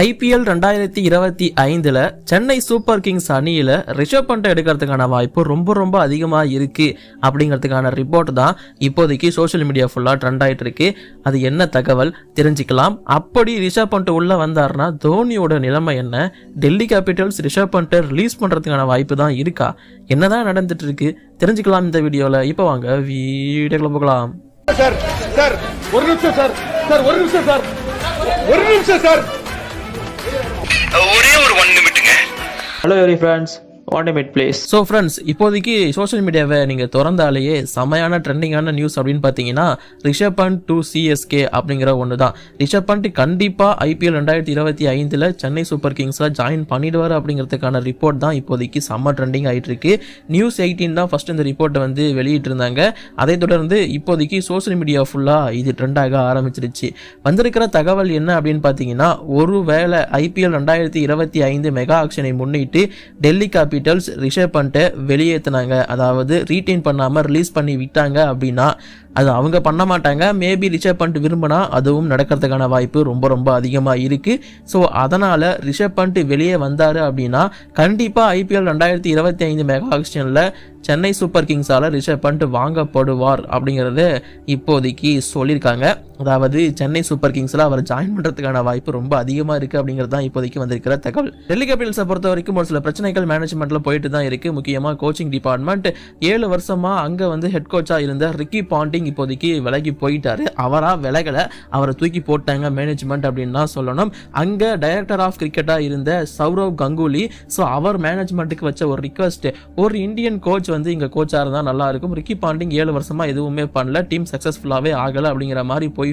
IPL 2025 Chennai super Kings அணியில ரிஷப் பண்டை எடுக்கிறதுக்கான வாய்ப்பு ரொம்ப அதிகமா இருக்கு அப்படிங்கிறதுக்கான ரிப்போர்ட் தான் இப்போதைக்கு சோஷியல் மீடியா ஃபுல்லா ட்ரெண்ட் ஆயிட்டு இருக்கு. அது என்ன தகவல் தெரிஞ்சுக்கலாம். அப்படி ரிஷப் பண்ட் உள்ள வந்தாருன்னா தோனியோட நிலைமை என்ன? டெல்லி கேபிட்டல்ஸ் ரிஷப் பண்டை ரிலீஸ் பண்றதுக்கான வாய்ப்பு தான் இருக்கா? என்னதான் நடந்துட்டு இருக்கு தெரிஞ்சுக்கலாம் இந்த வீடியோல. இப்போ வாங்க வீடியோக்குள்ள போகலாம். ஒரே ஒரு 1 நிமிட்டுங்க. Hello every friends, want a minute please. So friends, இப்போதைக்கு சோஷியல் மீடியாவை நீங்கள் திறந்தாலேயே செமையான ட்ரெண்டிங்கான நியூஸ் அப்படின்னு பார்த்தீங்கன்னா ரிஷப் பண்ட் டு CSK அப்படிங்கிற ஒன்று தான். ரிஷப் பண்ட் கண்டிப்பாக IPL 2025 சென்னை சூப்பர் கிங்ஸில் ஜாயின் பண்ணிடுவார் அப்படிங்கிறதுக்கான ரிப்போர்ட் தான் இப்போதைக்கு செம்ம ட்ரெண்டிங் ஆகிட்டு இருக்கு. News 18 தான் ஃபர்ஸ்ட் இந்த ரிப்போர்ட்டை வந்து வெளியிட்டிருந்தாங்க. அதை தொடர்ந்து இப்போதைக்கு சோஷியல் மீடியா ஃபுல்லாக இது ட்ரெண்டாக ஆரம்பிச்சிருச்சு. வந்திருக்கிற தகவல் என்ன அப்படின்னு பார்த்தீங்கன்னா, ஒருவேளை IPL 2025 மெகா ஆக்ஷனை முன்னிட்டு டெல்லி கேபிட்டல்ஸ் ரிஷப் பண்டை வெளியேற்றினாங்க, அதாவது ரீட்டைன் பண்ணாமல் ரிலீஸ் பண்ணி விட்டாங்க அப்படின்னா அது அவங்க பண்ண மாட்டாங்க. மேபி ரிஷப் பண்ட் விரும்பினா அதுவும் நடக்கிறதுக்கான வாய்ப்பு ரொம்ப அதிகமாக இருக்குது. ஸோ அதனால் ரிஷப் பண்ட் வெளியே வந்தார் அப்படின்னா கண்டிப்பாக IPL 2025 மெகா ஆக்ஷனில் சென்னை சூப்பர் கிங்ஸால் ரிஷப் பண்ட் வாங்கப்படுவார் அப்படிங்கிறத இப்போதைக்கு சொல்லியிருக்காங்க. அதாவது சென்னை சூப்பர் கிங்ஸில் அவர் ஜாயின் பண்ணுறதுக்கான வாய்ப்பு ரொம்ப அதிகமாக இருக்குது அப்படிங்கிறது தான் இப்போதைக்கு வந்திருக்கிற தகவல். டெல்லி கேபிட்டல்ஸை பொறுத்த வரைக்கும் ஒரு சில பிரச்சனைகள் மேனேஜ்மெண்ட்டில் போயிட்டு தான் இருக்குது. முக்கியமாக கோச்சிங் டிபார்ட்மெண்ட் 7 வருஷமாக அங்கே வந்து ஹெட் கோச்சாக இருந்த ரிக்கி பாண்டிங் இப்போதைக்கு விலகி போயிட்டாரு. அவரா விலகலை, அவரை தூக்கி போட்டாங்க மேனேஜ்மெண்ட் அப்படின்னு தான் சொல்லணும். அங்கே டைரக்டர் ஆஃப் கிரிக்கெட்டாக இருந்த சௌரவ் கங்குலி, ஸோ அவர் மேனேஜ்மெண்ட்டுக்கு வச்ச ஒரு ரிக்வெஸ்ட், ஒரு இந்தியன் கோச் வந்து இங்கே கோச்சாக இருந்தால் நல்லா இருக்கும். ரிக்கி பாண்டிங் 7 வருஷமா எதுவுமே பண்ணல, டீம் சக்ஸஸ்ஃபுல்லாகவே ஆகலை அப்படிங்கிற மாதிரி போய்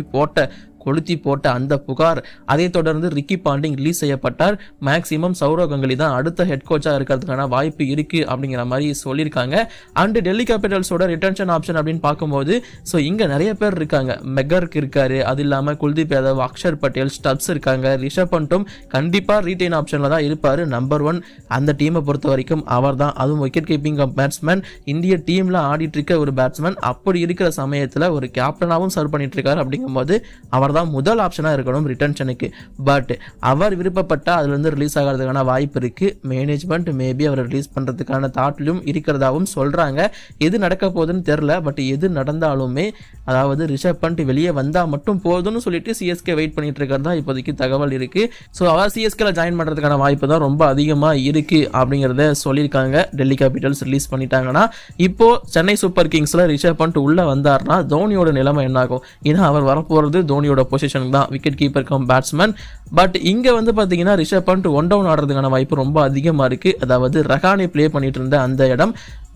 கொளுத்தி போட்ட அந்த புகார். அதை தொடர்ந்து ரிக்கி பாண்டிங் ரிலீஸ் செய்யப்பட்டார். மேக்சிமம் சௌரவ் கங்குலி தான் அடுத்த ஹெட் கோச்சாக இருக்கிறதுக்கான வாய்ப்பு இருக்கு அப்படிங்கிற மாதிரி சொல்லியிருக்காங்க. அண்ட் டெல்லி கேபிட்டல்ஸோட ரிட்டன்ஷன் ஆப்ஷன் அப்படின்னு பார்க்கும்போது, ஸோ இங்கே நிறைய பேர் இருக்காங்க. மெகர்க் இருக்காரு, அது இல்லாமல் குல்தீப் யாதவ், அக்ஷர் பட்டேல், ஸ்டப்ஸ் இருக்காங்க. ரிஷப் பண்ட்டும் கண்டிப்பாக ரீட்டைன் ஆப்ஷனில் தான் இருப்பார். நம்பர் 1 அந்த டீமை பொறுத்த வரைக்கும் அவர் தான். அதுவும் விக்கெட் கீப்பிங் பேட்ஸ்மேன், இந்திய டீமில் ஆடிட்டு இருக்க ஒரு பேட்ஸ்மேன். அப்படி இருக்கிற சமயத்தில் ஒரு கேப்டனாகவும் சர்வ் பண்ணிட்டு இருக்காரு. அப்படிங்கும்போது அவர் தான் முதல் ஆப்ஷனா இருக்கணும் ரிட்டன்ஷனுக்கு. பட் அவர் விருப்பப்பட்ட அதுல இருந்து ரிலீஸ் ஆகிறதுக்கான வாய்ப்பு இருக்கு. மேனேஜ்மெண்ட் மேபி அவர் ரிலீஸ் பண்றதுக்கான தாட்லையும் இருக்கிறதாவும் சொல்றாங்க. எது நடக்க போகுதுன்னு தெரியல. பட் எது நடந்தாலுமே, அதாவது ரிஷப் பண்ட் வெளியே வந்தா மட்டும் போதும்னு சொல்லிட்டு CSK வெயிட் பண்ணிட்டு இருக்கிறதா இப்போதைக்கு தகவல் இருக்கு. ஸோ அவர் CSKல ஜாயின் பண்றதுக்கான வாய்ப்பு தான் ரொம்ப அதிகமா இருக்கு அப்படிங்கிறத சொல்லியிருக்காங்க. டெல்லி கேபிட்டல்ஸ் ரிலீஸ் பண்ணிட்டாங்கன்னா இப்போ சென்னை சூப்பர் கிங்ஸ்ல ரிஷப் பண்ட் உள்ள வந்தார்னா தோனியோட நிலைமை என்ன ஆகும்? ஏன்னா அவர் வரப்போறது தோனியோட பொசிஷன் தான், wicket keeper come batsman. But இங்க வந்து பாத்தீங்கன்னா ரிஷப் பண்ட் 1 டவுன் ஆடுறதுக்கான வாய்ப்பு ரொம்ப அதிகமா இருக்கு. அதாவது ரஹானே பிளே பண்ணிட்டு இருந்த அந்த இடம்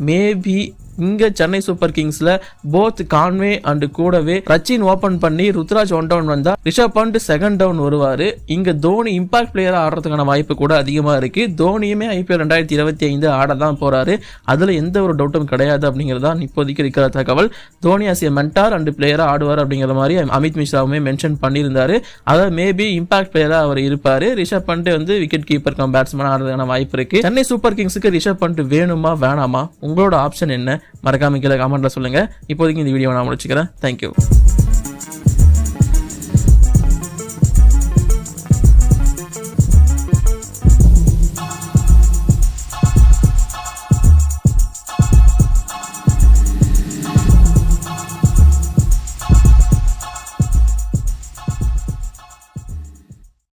மேபி இங்க சென்னை சூப்பர் கிங்ஸ்ல போத் கான்வே அண்ட் கூடவே ரச்சின் ஓபன் பண்ணி ருத்ராஜ் 1 டவுன் வந்தா ரிஷப் பண்ட் 2nd டவுன் வருவாரு. இங்க தோனி இம்பாக்ட் பிளேயரா ஆடுறதுக்கான வாய்ப்பு கூட அதிகமா இருக்கு. தோனியுமே IPL 2025 ஆட தான் போறாரு, அதுல எந்த ஒரு டவுட்டும் கிடையாது அப்படிங்கிறதா இப்போதைக்கு இருக்கிற தகவல். Dhoni as a mentor and பிளேயரா ஆடுவார் அப்படிங்கிற மாதிரி அமித் மிஸ்ராவுமே மென்ஷன் பண்ணியிருந்தாரு. அதாவது மேபி இம்பாக்ட் பிளேயரா அவர் இருப்பாரு. ரிஷப் பண்ட் வந்து விக்கெட் கீப்பர் கம் பேட்ஸ்மேன் ஆடுறதுக்கான வாய்ப்பு இருக்கு. சென்னை சூப்பர் கிங்ஸுக்கு ரிஷப் பண்ட் வேணுமா வேணாமா? உங்களோட ஆப்ஷன் என்ன? மறக்காம கீழே கமெண்ட்ல சொல்லுங்க. இப்போதைக்கு இந்த வீடியோ நான் முடிச்சுக்கிறேன். தேங்க்யூ.